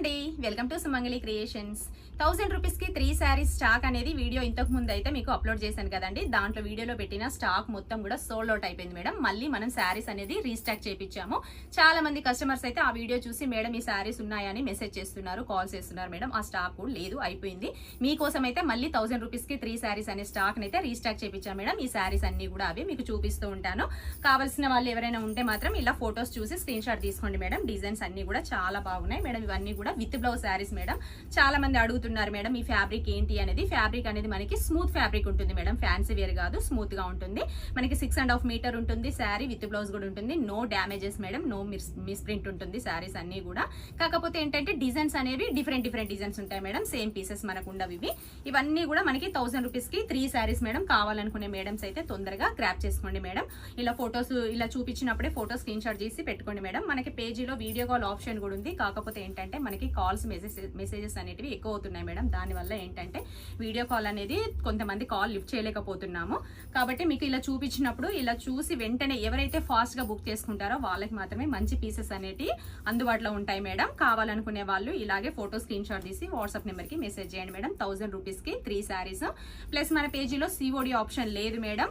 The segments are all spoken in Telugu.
అండి, welcome to Sumangali creations. 1000 rupees కి 3 శారీస్ స్టాక్ అనేది వీడియో ఇంతకు ముందు అయితే మీకు అప్లోడ్ చేశాను కదండి. దాంట్లో వీడియోలో పెట్టిన స్టాక్ మొత్తం కూడా సోల్డ్ అవుట్ అయిపోయింది మేడం. మళ్ళీ మనం శారీస్ అనేది రీస్టాక్ చేయించాము. చాలా మంది కస్టమర్స్ అయితే ఆ వీడియో చూసి మేడం ఈ శారీస్ ఉన్నాయని మెసేజ్ చేస్తున్నారు, కాల్ చేస్తున్నారు. మేడం ఆ స్టాక్ లేదు, అయిపోయింది. మీకోసం అయితే మళ్ళీ 1000 రూపీస్ కి 3 శారీస్ అనే స్టాక్ అయితే రీస్టాక్ చేయించాము మేడం. ఈ శారీస్ అన్ని కూడా అవి మీకు చూపిస్తూ ఉంటాను. కావాల్సిన వాళ్ళు ఎవరైనా ఉంటే మాత్రం ఇలా ఫొటోస్ చూసి స్క్రీన్ షాట్ తీసుకోండి మేడం. డిజైన్స్ అన్ని కూడా చాలా బాగున్నాయి మేడం. ఇవన్నీ కూడా విత్ బ్లౌజ్ శారీస్ మేడం. చాలా మంది అడుగుతున్నారు మేడం ఈ ఫ్యాబ్రిక్ ఏంటి అనేది. ఫ్యాబ్రిక్ అనేది మనకి స్మూత్ ఫ్యాబ్రిక్ ఉంటుంది మేడం, ఫ్యాన్సీ వేర్ కాదు, స్మూత్ గా ఉంటుంది. మనకి 6.5 మీటర్ ఉంటుంది శారీ, విత్ బ్లౌజ్ కూడా ఉంటుంది. No damages madam, no misprint ఉంటుంది శారీస్ అన్ని కూడా. కాకపోతే ఏంటంటే డిజైన్స్ అనేవి డిఫరెంట్ డిజైన్స్ ఉంటాయి మేడం. సేమ్ పీసెస్ మనకు ఉండవు ఇవి. ఇవన్నీ కూడా మనకి 1000 రూపీస్ కి 3 శారీస్ మేడం. కావాలనుకునే మేడమ్స్ అయితే తొందరగా గ్రాప్ చేసుకోండి మేడం. ఇలా ఫొటోస్ ఇలా చూపించినప్పుడే ఫోటో స్క్రీన్ షాట్ చేసి పెట్టుకోండి మేడం. మనకి పేజీలో వీడియో కాల్ ఆప్షన్ కూడా ఉంది. కాకపోతే ఏంటంటే మనకి కాల్స్ మెసేజెస్ అనేటివి ఎక్కువ అవుతున్నాయి మేడం. దానివల్ల ఏంటంటే వీడియో కాల్ అనేది కొంతమంది కాల్ లిఫ్ట్ చేయలేకపోతున్నాము. కాబట్టి మీకు ఇలా చూపించినప్పుడు ఇలా చూసి వెంటనే ఎవరైతే ఫాస్ట్ గా బుక్ చేసుకుంటారో వాళ్ళకి మాత్రమే మంచి పీసెస్ అనేటివి అందుబాటులో ఉంటాయి మేడం. కావాలనుకునే వాళ్ళు ఇలాగే ఫోటో స్క్రీన్ షాట్ తీసి వాట్సాప్ నెంబర్ కి మెసేజ్ చేయండి మేడం. 1000 రూపీస్ కి 3 శారీస్. ప్లస్ మన పేజీలో సిఓడి ఆప్షన్ లేదు మేడం.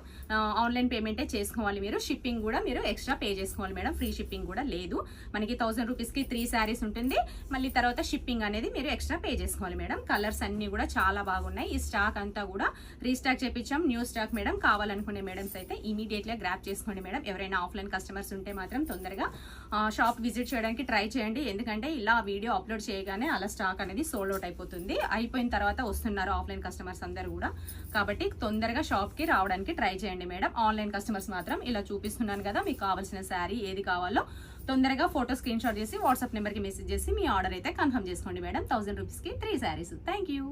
ఆన్లైన్ పేమెంటే చేసుకోవాలి మీరు. షిప్పింగ్ కూడా మీరు ఎక్స్ట్రా పే చేసుకోవాలి మేడం. ఫ్రీ షిప్పింగ్ కూడా లేదు. మనకి 1000 రూపీస్ కి 3 శారీస్ ఉంటుంది. మళ్ళీ తర్వాత షిప్పింగ్ అనేది మీరు ఎక్స్ట్రా పే చేసుకోవాలి మేడం. కలర్స్ అన్ని కూడా చాలా బాగున్నాయి. ఈ స్టాక్ అంతా కూడా రీస్టాక్ చేపించాం, న్యూ స్టాక్ మేడం. కావాలనుకునే మేడమ్స్ అయితే ఇమీడియట్ గా గ్రాప్ చేసుకోండి మేడం. ఎవరైనా ఆఫ్లైన్ కస్టమర్స్ ఉంటే మాత్రం తొందరగా షాప్ విజిట్ చేయడానికి ట్రై చేయండి. ఎందుకంటే ఇలా వీడియో అప్లోడ్ చేయగానే అలా స్టాక్ అనేది సోల్డ్ అవుట్ అయిపోతుంది. అయిపోయిన తర్వాత వస్తున్నారు ఆఫ్లైన్ కస్టమర్స్ అందరు కూడా. కాబట్టి తొందరగా షాప్ కి రావడానికి ట్రై చేయండి మేడం. ఆన్లైన్ కస్టమర్స్ మాత్రం ఇలా చూపిస్తున్నాను కదా, మీకు కావాల్సిన శారీ ఏది కావాలో తొందరగా ఫోటో స్క్రీన్ షాట్ చేసి వాట్సాప్ నెంబర్ కి మెసేజ్ చేసి మీ ఆర్డర్ అయితే కన్ఫర్మ్ చేసుకోండి మేడం. 1000 రూపీస్ కి 3 శారీస్. Thank you.